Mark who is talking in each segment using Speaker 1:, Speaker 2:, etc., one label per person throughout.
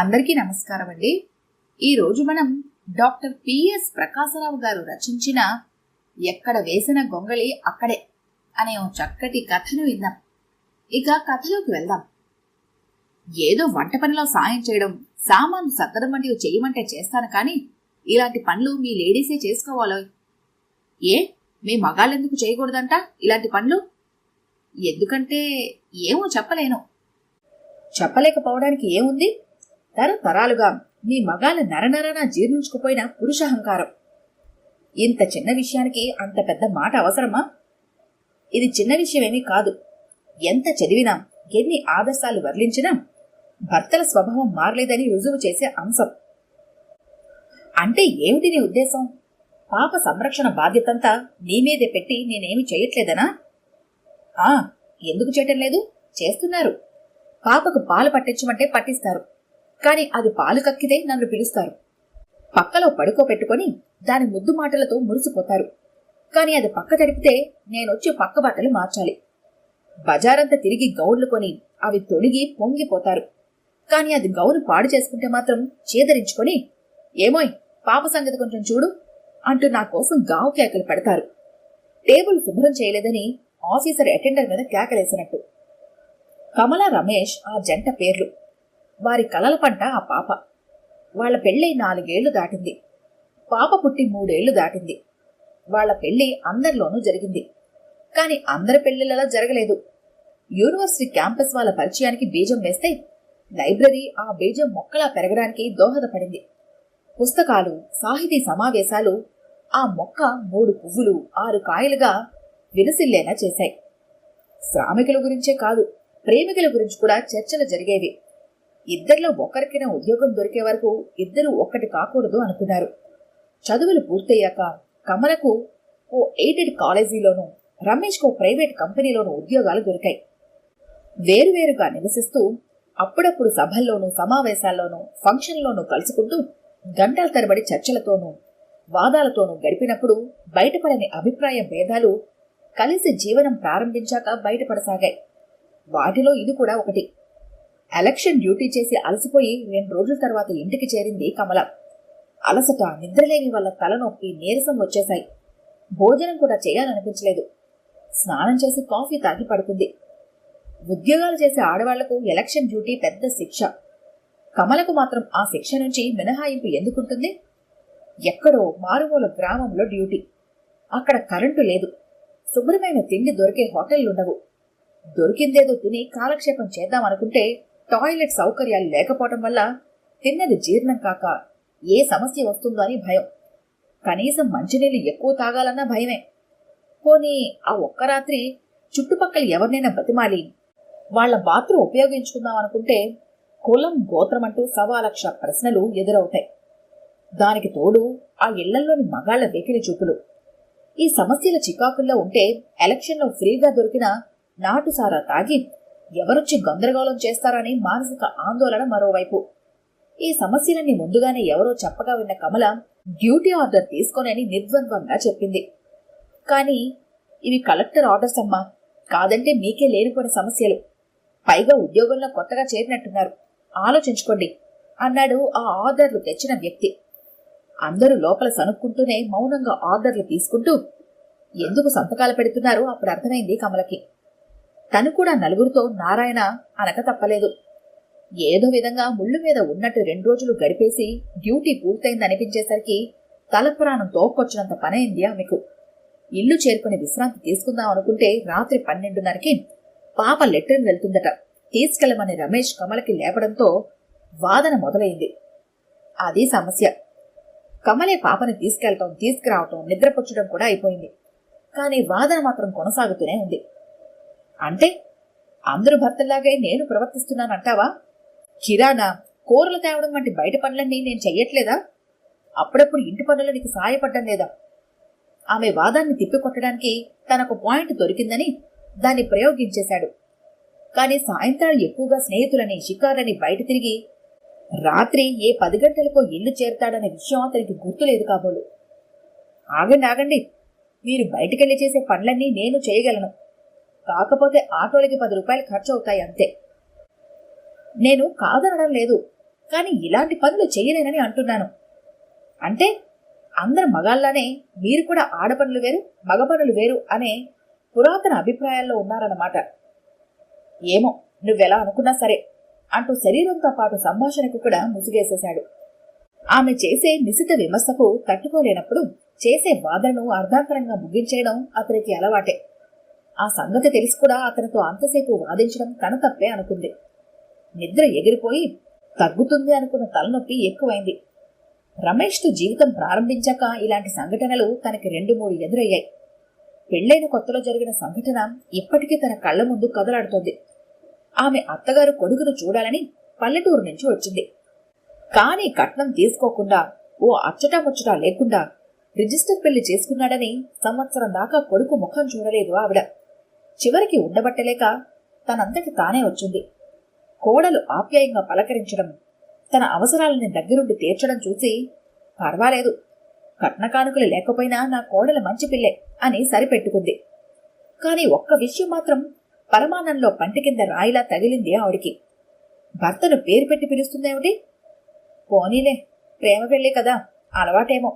Speaker 1: అందరికీ నమస్కారం అండి. ఈరోజు మనం డాక్టర్ పిఎస్ ప్రకాశరావు గారు రచించిన ఎక్కడ వేసిన గొంగళి అక్కడే అనే ఓ చక్కటి కథను విందాం. ఇక కథలోకి వెళ్దాం. ఏదో వంట పనిలో సాయం చేయడం, సామాన్లు సర్దడం వంటివి చేయమంటే చేస్తాను, కానీ ఇలాంటి పనులు మీ లేడీసే చేసుకోవాలో? మీ మగాళ్ళెందుకు చేయకూడదంట ఇలాంటి పనులు? ఎందుకంటే ఏమో చెప్పలేను. చెప్పలేకపోవడానికి ఏముంది? తరతరాలుగా మీ మగాళ్ళ నరనరన జీర్ణించుకుపోయిన పురుషహంకారం. ఇంత చిన్న విషయానికి అంత పెద్ద మాట అవసరమా? ఇది చిన్న విషయమేమీ కాదు. ఎంత చదివినా, ఎన్ని ఆదర్శాలు వర్లించినా భర్తల స్వభావం మారలేదని రుజువు చేసే అంశం. అంటే ఏమిటి నీ ఉద్దేశం? పాప సంరక్షణ బాధ్యతంతా నీ మీదే పెట్టి నేనేమి చేయట్లేదనా? ఎందుకు చేయటం లేదు? చేస్తున్నారు. పాపకు పాలు పట్టించమంటే పట్టిస్తారు, కాని అది పాలు కక్కితే నన్ను పిలుస్తారు. పక్కలో పడుకోబెట్టుకొని దాని ముద్దు మాటలతో మురిసిపోతారు, కాని అది పక్క తడిపితే నేనొచ్చి పక్క బట్టలు మార్చాలి. బజారంతా తిరిగి గౌన్లు కొని అవి తొడిగి పొంగిపోతారు, కాని అది గౌను పాడు చేసుకుంటే మాత్రం చేదరించుకొని ఏమోయ్ పాప సంగతి కొంచెం చూడు అంటూ నా కోసం గావు కేకలు పెడతారు. టేబుల్ శుభ్రం చేయలేదని ఆఫీసర్ అటెండర్ మీద కేకలేసినట్టు. కమల, రమేష్ ఆ జంట పేర్లు. వారి కలల పంట ఆ పాప. వాళ్ల పెళ్ళై 4 ఏళ్లు దాటింది. పాప పుట్టి 3 ఏళ్లు దాటింది. వాళ్ల పెళ్లి అందరిలోనూ జరిగింది, కాని అందరి పెళ్లిలా జరగలేదు. యూనివర్సిటీ క్యాంపస్ వాళ్ళ పరిచయానికి బీజం వేస్తే లైబ్రరీ ఆ బీజం మొక్కలా పెరగడానికి దోహదపడింది. పుస్తకాలు, సాహితీ సమావేశాలు ఆ మొక్క 3 పువ్వులు 6 కాయలుగా విలసిల్లేలా చేశాయి. శ్రామికుల గురించే కాదు, ప్రేమికుల గురించి కూడా చర్చలు జరిగేవి. ఇద్దరిలో ఒకరికైనా ఉద్యోగం దొరికే వరకు ఇద్దరు ఒక్కటి కాకూడదు అనుకున్నారు. చదువులు పూర్తయ్యాక కమలకు ఓ ఎయిడెడ్ కాలేజీలోనూ, రమేష్కు ప్రైవేట్ కంపెనీలోనూ ఉద్యోగాలు దొరికాయి. వేరువేరుగా నివసిస్తూ అప్పుడప్పుడు సభల్లోనూ, సమావేశాల్లోనూ, ఫంక్షన్లోనూ కలుసుకుంటూ గంటల తరబడి చర్చలతోనూ వాదాలతోనూ గడిపినప్పుడు బయటపడని అభిప్రాయ భేదాలు కలిసి జీవనం ప్రారంభించాక బయటపడసాగాయి. వాటిలో ఇది కూడా ఒకటి. ఎలక్షన్ డ్యూటీ చేసి అలసిపోయి 2 రోజుల తర్వాత ఇంటికి చేరింది కమల. అలసట, నిద్రలేని వల్ల తలనొప్పి, నీరసం వచ్చేశాయి. భోజనం కూడా చేయాలనిపించలేదు. స్నానం చేసి కాఫీ తాగి పడుకుంది. ఉద్యోగాలు చేసే ఆడవాళ్లకు ఎలక్షన్ డ్యూటీ పెద్ద శిక్ష. కమలకు మాత్రం ఆ శిక్ష నుంచి మినహాయింపు ఎందుకుంటుంది? ఎక్కడో మారుమూల గ్రామంలో డ్యూటీ. అక్కడ కరెంటు లేదు. శుభ్రమైన తిండి దొరికే హోటళ్లుండవు. దొరికిందేదో తిని కాలక్షేపం చేద్దామనుకుంటే టాయిలెట్ సౌకర్యాలు లేకపోవటం వల్ల తిన్నది జీర్ణం కాక ఏ సమస్య వస్తుందో అని భయం. కనీసం మంచినీళ్ళు ఎక్కువ తాగాలన్నా భయమే. పోనీ ఆ ఒక్క రాత్రి చుట్టుపక్కల ఎవరినైనా బతిమాలి వాళ్ల బాత్రూం ఉపయోగించుకుందామనుకుంటే కులం, గోత్రమంటూ 1,00,000 ప్రశ్నలు ఎదురవుతాయి. దానికి తోడు ఆ ఇళ్లలోని మగాళ్ల వెకిలి చూపులు. ఈ సమస్యల చికాకుల్లో ఉంటే ఎలక్షన్లో ఫ్రీగా దొరికిన నాటుసారా తాగి ఎవరొచ్చి గందరగోళం చేస్తారని మానసిక ఆందోళన మరోవైపు. ఈ సమస్యలన్నీ ముందుగానే ఎవరో చెప్పగా విన్న కమల డ్యూటీ ఆర్డర్ తీసుకొనని నిర్ద్వంద్వంగా చెప్పింది. కానీ ఇవి కలెక్టర్ ఆర్డర్స్ అమ్మా, కాదంటే మీకే లేనిపోయిన సమస్యలు. పైగా ఉద్యోగంలో కొత్తగా చేరినట్టున్నారు, ఆలోచించుకోండి అన్నాడు ఆ ఆర్డర్లు తెచ్చిన వ్యక్తి. అందరూ లోపల సనుక్కుంటూనే మౌనంగా ఆర్డర్లు తీసుకుంటూ ఎందుకు సంతకాలు పెడుతున్నారో అప్పుడు అర్థమైంది కమలకి. తను కూడా నలుగురితో నారాయణ అనక తప్పలేదు. ఏదో విధంగా ముళ్ళు మీద ఉన్నట్టు 2 రోజులు గడిపేసి డ్యూటీ పూర్తయిందనిపించేసరికి తలప్రాణం తోక్కొచ్చినంత పనైంది ఆమెకు. ఇల్లు చేరుకుని విశ్రాంతి తీసుకుందాం అనుకుంటే రాత్రి 12:30కి పాప లెట్రిన్ వెళ్తుందట. తీసుకెళ్లమని రమేష్ కమలకి లేపడంతో వాదన మొదలైంది. అది సమస్య. కమలే పాపని తీసుకెళ్లటం, తీసుకురావటం, నిద్రపుచ్చడం కూడా అయిపోయింది. కానీ వాదన మాత్రం కొనసాగుతూనే ఉంది. అంటే అందరూ భర్తల్లాగే నేను ప్రవర్తిస్తున్నానంటావా? కిరాణా, కూరలు తేవడం వంటి బయట పనులన్నీ నేను చెయ్యట్లేదా? అప్పుడప్పుడు ఇంటి పనులు నీకు సాయపడ్డం లేదా? ఆమె వాదాన్ని తిప్పికొట్టడానికి తనకు పాయింట్ దొరికిందని దాన్ని ప్రయోగించేశాడు. కాని సాయంత్రాలు ఎక్కువగా స్నేహితులని, షికారులని బయట తిరిగి రాత్రి ఏ 10 గంటలకో ఇల్లు చేరుతాడనే విషయం అతనికి గుర్తులేదు కాబోలు. ఆగండి, మీరు బయటకెళ్లి చేసే పనులన్నీ నేను చేయగలను. కాకపోతే ఆటోలకి 10 రూపాయలు ఖర్చు అవుతాయి అంతే. నేను కాదనడం లేదు, కానీ ఇలాంటి పనులు చెయ్యలేనని అంటున్నాను. అంటే అందరు మగాళ్లానే మీరు కూడా ఆడపనులు వేరు మగ పనులు వేరు అనే పురాతన అభిప్రాయాల్లో ఉన్నారన్నమాట. ఏమో, నువ్వెలా అనుకున్నా సరే అంటూ శరీరంతో పాటు సంభాషణకు కూడా ముసుగేసేశాడు. ఆమె చేసే నిశిత విమర్శకు తట్టుకోలేనప్పుడు చేసే వాదనను అర్ధాంతరంగా ముగించేయడం అతనికి అలవాటే. ఆ సంగతి తెలిసి కూడా అతనితో అంతసేపు వాదించడం తన తప్పే అనుకుంది. నిద్ర ఎగిరిపోయి తగ్గుతుంది అనుకున్న తలనొప్పి ఎక్కువైంది. రమేష్తో జీవితం ప్రారంభించాక ఇలాంటి సంఘటనలు తనకి 2-3 ఎదురయ్యాయి. పెళ్లైన కొత్తలో జరిగిన సంఘటన ఇప్పటికీ తన కళ్ల ముందు కదలాడుతోంది. ఆమె అత్తగారు కొడుకును చూడాలని పల్లెటూరు నుంచి వచ్చింది. కానీ కట్నం తీసుకోకుండా, ఓ అచ్చటా ముచ్చటా లేకుండా రిజిస్టర్ పెళ్లి చేసుకున్నాడని సంవత్సరం దాకా కొడుకు ముఖం చూడలేదు ఆవిడ. చివరికి ఉండబట్టలేక తనంతటి తానే వచ్చింది. కోడలు ఆప్యాయంగా పలకరించడం, తన అవసరాలని దగ్గరుండి తీర్చడం చూసి, పర్వాలేదు, కట్నకానుకలు లేకపోయినా నా కోడలు మంచి పిల్లే అని సరిపెట్టుకుంది. కాని ఒక్క విషయం మాత్రం పరమాన్నంలో పంటి కింద రాయిలా తగిలింది ఆవిడికి. భర్తను పేరు పెట్టి పిలుస్తుందేమిటి? పోనీలే, ప్రేమ పెళ్లి కదా, అలవాటేమో,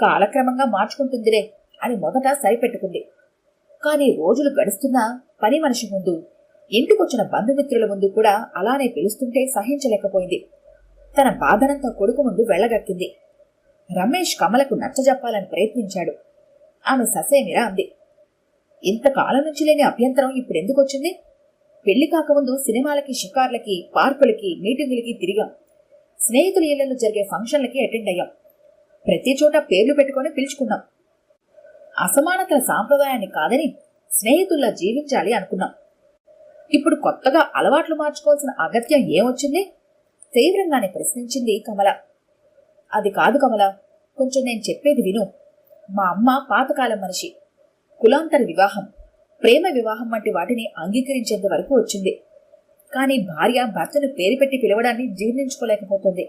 Speaker 1: కాలక్రమంగా మార్చుకుంటుందిలే అని మొదట సరిపెట్టుకుంది. కాని రోజులు గడుస్తున్నా పని మనిషి ముందు, ఇంటికొచ్చిన బంధుమిత్రుల ముందు కూడా అలానే పిలుస్తుంటే సహించలేకపోయింది. తన బాధనంతా కొడుకు ముందు వెళ్లగక్కింది. రమేష్ కమలకు నచ్చజెప్పాలని ప్రయత్నించాడు. ఆమె ససేమిరా అంది. ఇంతకాలం నుంచి లేని అభ్యంతరం ఇప్పుడెందుకొచ్చింది? పెళ్లి కాకముందు సినిమాలకి, షికార్లకి, పార్కులకి, మీటింగులకి తిరిగాం. స్నేహితుల ఇళ్లలో జరిగే ఫంక్షన్లకి అటెండ్ అయ్యాం. ప్రతి చోట పేర్లు పెట్టుకుని పిలుచుకున్నాం. అసమానతల సాంప్రదాయాన్ని కాదని స్నేహితుల్లా జీవించాలి అనుకున్నాం. ఇప్పుడు కొత్తగా అలవాట్లు మార్చుకోవాల్సిన అగత్యం ఏమొచ్చింది? తీవ్రంగానే ప్రశ్నించింది కమల. అది కాదు కమల, కొంచెం నేను చెప్పేది విను. మా అమ్మ పాతకాలం మనిషి. కులాంతర వివాహం, ప్రేమ వివాహం వంటి వాటిని అంగీకరించేంత వరకు వచ్చింది. కానీ భార్య భర్తను పేరు పెట్టి పిలవడాన్ని జీర్ణించుకోలేకపోతుంది.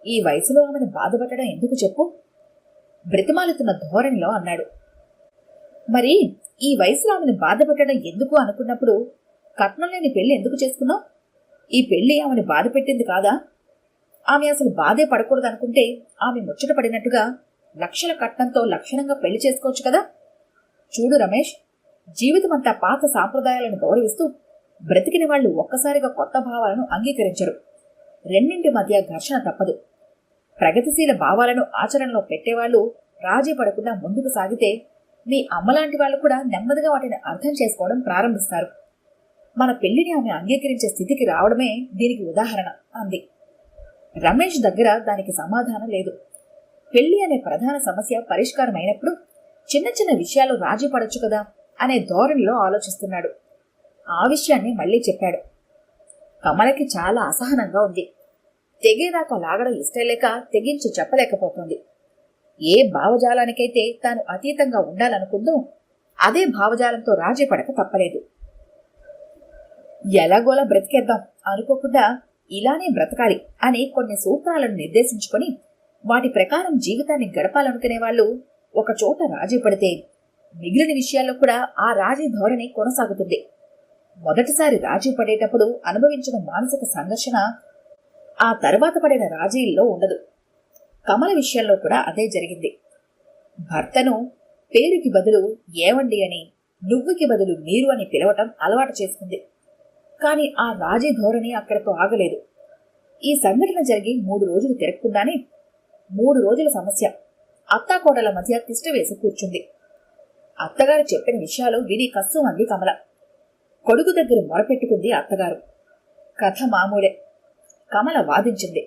Speaker 1: ఈ వయసులో ఆమెను బాధపడడం ఎందుకు చెప్పు? బ్రతిమాలుతున్న ధోరణిలో అన్నాడు. మరి ఈ వయసులో ఆమెను బాధపెట్టడం ఎందుకు అనుకున్నప్పుడు కట్నం లేని పెళ్లి ఎందుకు చేసుకున్నావు? ఈ పెళ్లి ఆమెను బాధ పెట్టింది కాదా? ఆమె అసలు బాధే పడకూడదనుకుంటే ఆమె ముచ్చట పడినట్టుగా లక్షల కట్నంతో లక్షణంగా పెళ్లి చేసుకోవచ్చు కదా. చూడు రమేష్, జీవితమంతా పాత సాంప్రదాయాలను గౌరవిస్తూ బ్రతికిన వాళ్లు ఒక్కసారిగా కొత్త భావాలను అంగీకరించరు. రెండింటి మధ్య ఘర్షణ తప్పదు. ప్రగతిశీల భావాలను ఆచరణలో పెట్టేవాళ్లు రాజీ పడకుండా ముందుకు సాగితే మీ అమ్మలాంటి వాళ్ళు కూడా నెమ్మదిగా వాటిని అర్థం చేసుకోవడం ప్రారంభిస్తారు. మన పెళ్లిని ఆమె అంగీకరించే స్థితికి రావడమే దీనికి ఉదాహరణ అంది. రమేష్ దగ్గర దానికి సమాధానం లేదు. పెళ్లి అనే ప్రధాన సమస్య పరిష్కారం అయినప్పుడు చిన్న చిన్న విషయాలు రాజీ పడొచ్చు కదా అనే ధోరణిలో ఆలోచిస్తున్నాడు. ఆ విషయాన్ని మళ్లీ చెప్పాడు. కమలకి చాలా అసహనంగా ఉంది. తెగేదాకా లాగడం ఇష్టం లేక తెగించి చెప్పలేకపోతుంది. ఏ భావజాలానికైతే తాను అతీతంగా ఉండాలనుకుందో అదే భావజాలంతో రాజీ పడక తప్పలేదు. ఎలాగోలా బ్రతికేద్దాం అనుకోకుండా ఇలానే బ్రతకాలి అని కొన్ని సూత్రాలను నిర్దేశించుకొని వాటి ప్రకారం జీవితాన్ని గడపాలనుకునే వాళ్ళు ఒక చోట రాజీ పడితే మిగిలిన విషయాల్లో కూడా ఆ రాజీ ధోరణి కొనసాగుతుంది. మొదటిసారి రాజీ పడేటప్పుడు అనుభవించిన మానసిక సంఘర్షణ ఆ తర్వాత పడిన రాజీల్లో ఉండదు. కమల విషయంలో కూడా అదే జరిగింది. భర్తను పేరుకి బదులు ఏవండి అని, నువ్వుకి బదులు మీరు అని పిలవటం అలవాటు చేసుకుంది. కాని ఆ రాజీ ధోరణి అక్కడితో ఆగలేదు. ఈ సంఘటన జరిగి 3 రోజులు తిరగకుండానే 3 రోజుల సమస్య అత్తాకోడల మధ్య తిష్ట వేసి కూర్చుంది. అత్తగారు చెప్పిన విషయాలు విని కస్సు అంది కమల. కొడుకు దగ్గర మొరపెట్టుకుంది అత్తగారు. కథ మామూలే. కమల వాదించింది.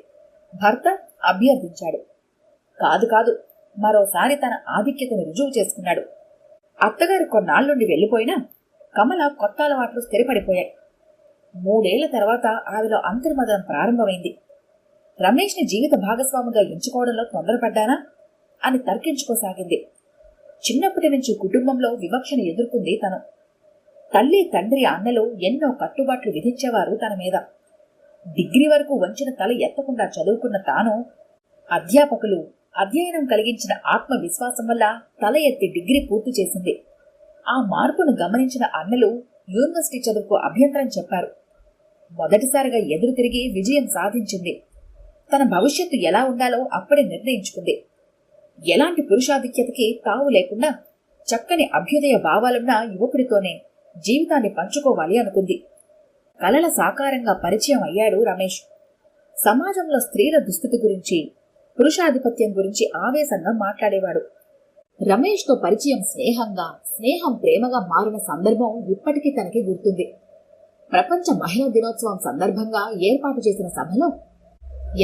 Speaker 1: భర్త అభ్యర్థించాడు. కాదు కాదు, మరోసారి తన ఆధిక్యతను రుజువు చేసుకున్నాడు. అత్తగారు కొన్నాళ్లుండి వెళ్లిపోయినా కమల కొత్త అలవాట్లు స్థిరపడిపోయాయి. 3 ఏళ్ల తర్వాత ఆవిలో అంతర్మదనం ప్రారంభమైంది. రమేష్ని జీవిత భాగస్వామిగా ఎంచుకోవడంలో తొందరపడ్డానా అని తర్కించుకోసాగింది. చిన్నప్పటి నుంచి కుటుంబంలో వివక్షను ఎదుర్కొంది తను. తల్లి, తండ్రి, అన్నలు ఎన్నో కట్టుబాట్లు విధించేవారు తన మీద. డిగ్రీ వరకు వంచిన తల ఎత్తకుండా చదువుకున్న తాను అధ్యాపకులు అధ్యయనం కలిగించిన ఆత్మవిశ్వాసం వల్ల తల ఎత్తి డిగ్రీ పూర్తి చేసింది. ఆ మార్పును గమనించిన అన్నలు యూనివర్సిటీ చదువుకు అభ్యంతరం చెప్పారు. మొదటిసారిగా ఎదురు తిరిగి విజయం సాధించింది. తన భవిష్యత్తు ఎలా ఉండాలో అప్పుడే నిర్ణయించుకుంది. ఎలాంటి పురుషాధిక్యతకి తావు లేకుండా చక్కని అభ్యుదయ భావాలున్న యువకుడితోనే జీవితాన్ని పంచుకోవాలి అనుకుంది. కలల సాకారంగా పరిచయం అయ్యాడు రమేష్. సమాజంలో స్త్రీల దుస్థితి గురించి, పురుషాధిపత్యం గురించి ఆవేశంగా మాట్లాడేవాడు. రమేష్తో పరిచయం స్నేహం ప్రేమగా మారిన సందర్భం ఇప్పటికీ తనకి గుర్తుంది. ప్రపంచ మహిళా దినోత్సవం సందర్భంగా ఏర్పాటు చేసిన సభలో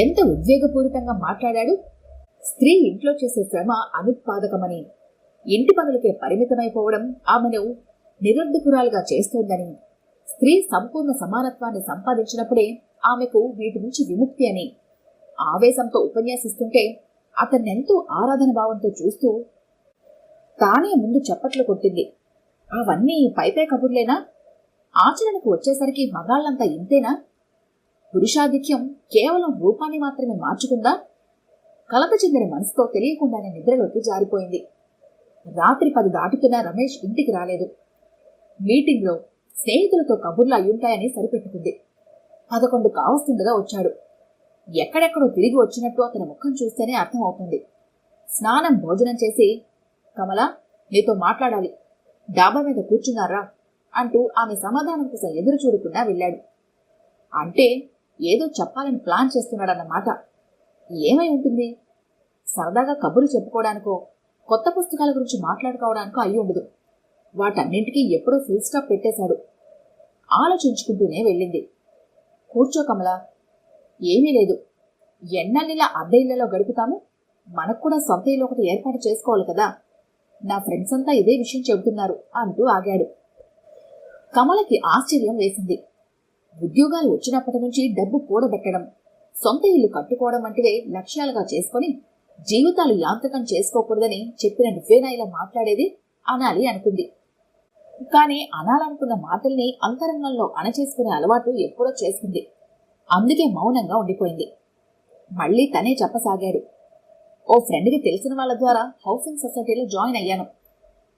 Speaker 1: ఎంత ఉద్వేగపూరితంగా మాట్లాడాడు. స్త్రీ ఇంట్లో చేసే శ్రమ అనుత్పాదకమని, ఇంటి పనులకే పరిమితమైపోవడం ఆమెను నిరర్ధకురాలుగా చేస్తోందని, స్త్రీ సంపూర్ణ సమానత్వాన్ని సంపాదించినప్పుడే ఆమెకు వీటి నుంచి విముక్తి అని ఆవేశంతో ఉపన్యాసిస్తుంటే అతన్నెంతో ఆరాధన భావంతో చూస్తూ తానే ముందు చప్పట్లు కొట్టింది. అవన్నీ పైపే కబుర్లేనా? ఆచరణకు వచ్చేసరికి మగాళ్లంతా ఇంతేనా? పురుషాధిక్యం కేవలం రూపాన్ని మాత్రమే మార్చుకుందా? కలత చెందిన మనసుతో తెలియకుండానే నిద్రలోకి జారిపోయింది. రాత్రి 10 దాటుతున్నా రమేష్ ఇంటికి రాలేదు. మీటింగ్లో స్నేహితులతో కబుర్లు అయ్యుంటాయని సరిపెట్టుకుంది. 11 కావస్తుండగా వచ్చాడు. ఎక్కడెక్కడో తిరిగి వచ్చినట్టు అతని ముఖం చూస్తేనే అర్థమవుతుంది. స్నానం భోజనం చేసి, కమలా, నీతో మాట్లాడాలి, డాబా మీద కూర్చున్నారా అంటూ ఆమె సమాధానం కోసం ఎదురు చూడకుండా వెళ్ళాడు. అంటే ఏదో చెప్పాలని ప్లాన్ చేస్తున్నాడన్నమాట. ఏమై ఉంటుంది? సరదాగా కబుర్లు చెప్పుకోవడానికో, కొత్త పుస్తకాల గురించి మాట్లాడుకోవడానికో అయి ఉండదు. వాటన్నింటికీ ఎప్పుడో ఫుల్ స్టాప్ పెట్టేశాడు. ఆలోచించుకుంటూనే వెళ్ళింది. కూర్చో కమలా. ఏమీ లేదు, ఎన్నెల్లిలా అద్దె ఇళ్లలో గడుపుతాము, మనకు కూడా సొంత ఇల్లు ఒకటి ఏర్పాటు చేసుకోవాలి కదా. నా ఫ్రెండ్స్ అంతా ఇదే విషయం చెబుతున్నారు అంటూ ఆగాడు. కమలకి ఆశ్చర్యం వేసింది. ఉద్యోగాలు వచ్చినప్పటి నుంచి డబ్బు కూడబెట్టడం, సొంత ఇల్లు కట్టుకోవడం వంటివే లక్ష్యాలుగా చేసుకుని జీవితాలు యాంత్రికం చేసుకోకూడదని చెప్పిన నువ్వేనా ఇలా మాట్లాడేది అనాలి అనుకుంది. కానీ అనాలనుకున్న మాటల్ని అంతరంగంలో అణచేసుకునే అలవాటు ఎప్పుడో చేసుకుంది. అందుకే మౌనంగా ఉండిపోయింది. మళ్లీ తనే చెప్పసాగాడు. ఓ ఫ్రెండ్కి తెలిసిన వాళ్ళ ద్వారా హౌసింగ్ సొసైటీలో జాయిన్ అయ్యాను.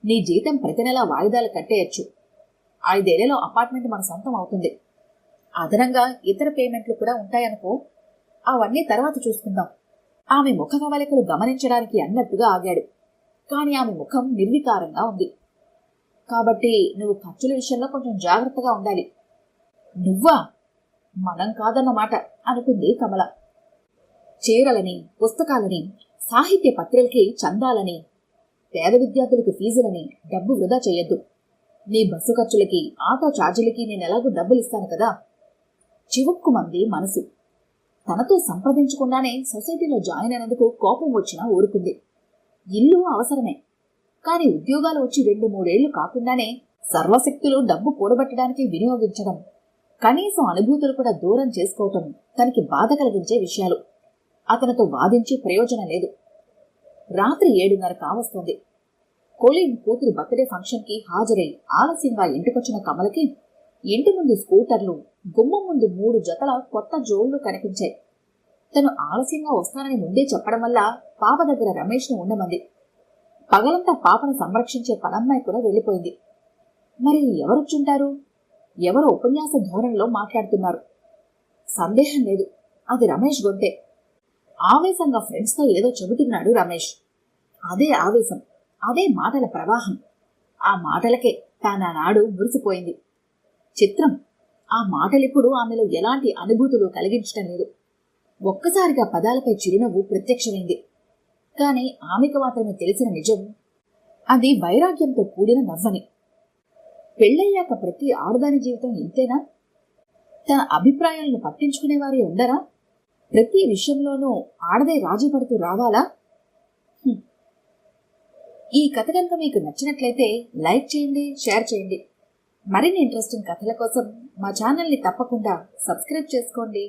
Speaker 1: నీ జీతం ప్రతి నెలా వాయిదాలు కట్టేయచ్చు. 5 ఏళ్లలో అపార్ట్మెంట్ మన సొంతం అవుతుంది. అదనంగా ఇతర పేమెంట్లు కూడా ఉంటాయనుకో. అవన్నీ తర్వాత చూసుకుందాం. ఆమె ముఖ కవలికలు గమనించడానికి అన్నట్టుగా ఆగాడు. కాని ఆమె ముఖం నిర్వికారంగా ఉంది. కాబట్టి నువ్వు ఖర్చుల విషయంలో కొంచెం జాగ్రత్తగా ఉండాలి. నువ్వా? మనం కాదన్నమాట అనుకుంది కమల. చీరలని, పుస్తకాలని, సాహిత్య పత్రికలకి చందాలని, పేద విద్యార్థులకు ఫీజులని డబ్బు వృధా చేయొద్దు. నీ బస్సు ఖర్చులకి, ఆటో ఛార్జీలకి నేనెలాగూ డబ్బులిస్తాను కదా. చివుక్కుమంది మనసు. తనతో సంప్రదించకుండానే సొసైటీలో జాయిన్ అయినందుకు కోపం వచ్చినా ఊరుకుంది. ఇల్లు అవసరమే, కాని ఉద్యోగాలు వచ్చి 2-3 ఏళ్లు కాకుండానే సర్వశక్తులు డబ్బు కూడబెట్టడానికి వినియోగించడం, కనీసం అనుభూతులు కూడా దూరం చేసుకోవటం తనకి బాధ కలిగించే విషయాలు. అతనితో వాదించి ప్రయోజనం లేదు. రాత్రి 7:30 కావస్తోంది. కొలీగ్ కూతురి బర్త్డే ఫంక్షన్కి హాజరై ఆలస్యంగా ఇంటికొచ్చిన కమలకి ఇంటి ముందు స్కూటర్లు, గుమ్మం ముందు 3 జతల కొత్త జోళ్లు కనిపించాయి. తను ఆలస్యంగా వస్తానని ముందే చెప్పడం వల్ల పాప దగ్గర రమేష్ను ఉండమంది. పగలంతా పాపను సంరక్షించే పనమ్మాయి కూడా వెళ్ళిపోయింది. మరి ఎవరొచ్చుంటారు? ఎవరో ఉపన్యాస ధోరణిలో మాట్లాడుతున్నారు. సందేహం లేదు, అది రమేష్ గొంతే. ఆవేశంగా ఫ్రెండ్స్తో ఏదో చెబుతున్నాడు రమేష్. అదే ఆవేశం, అదే మాటల ప్రవాహం. ఆ మాటలకే తానాడు మురిసిపోయింది. చిత్రం, ఆ మాటలిప్పుడు ఆమెలో ఎలాంటి అనుభూతులు కలిగించటం లేదు. ఒక్కసారిగా పదాలపై చిరునవ్వు ప్రత్యక్షమైంది. కాని ఆమెకు మాత్రమే తెలిసిన నిజం, అది వైరాగ్యంతో కూడిన నవ్వని. పెళ్ళయ్యాక ప్రతి ఆడదాని జీవితం ఇంతేనా? తన అభిప్రాయాలను పట్టించుకునేవారే ఉండరా? ప్రతి విషయంలోనూ ఆడదే రాజీ పడుతూ రావాలా? ఈ కథ కనుక మీకు నచ్చినట్లయితే లైక్ చేయండి, షేర్ చేయండి. మరిన్ని ఇంట్రెస్టింగ్ కథల కోసం మా ఛానల్ని తప్పకుండా సబ్స్క్రైబ్ చేసుకోండి.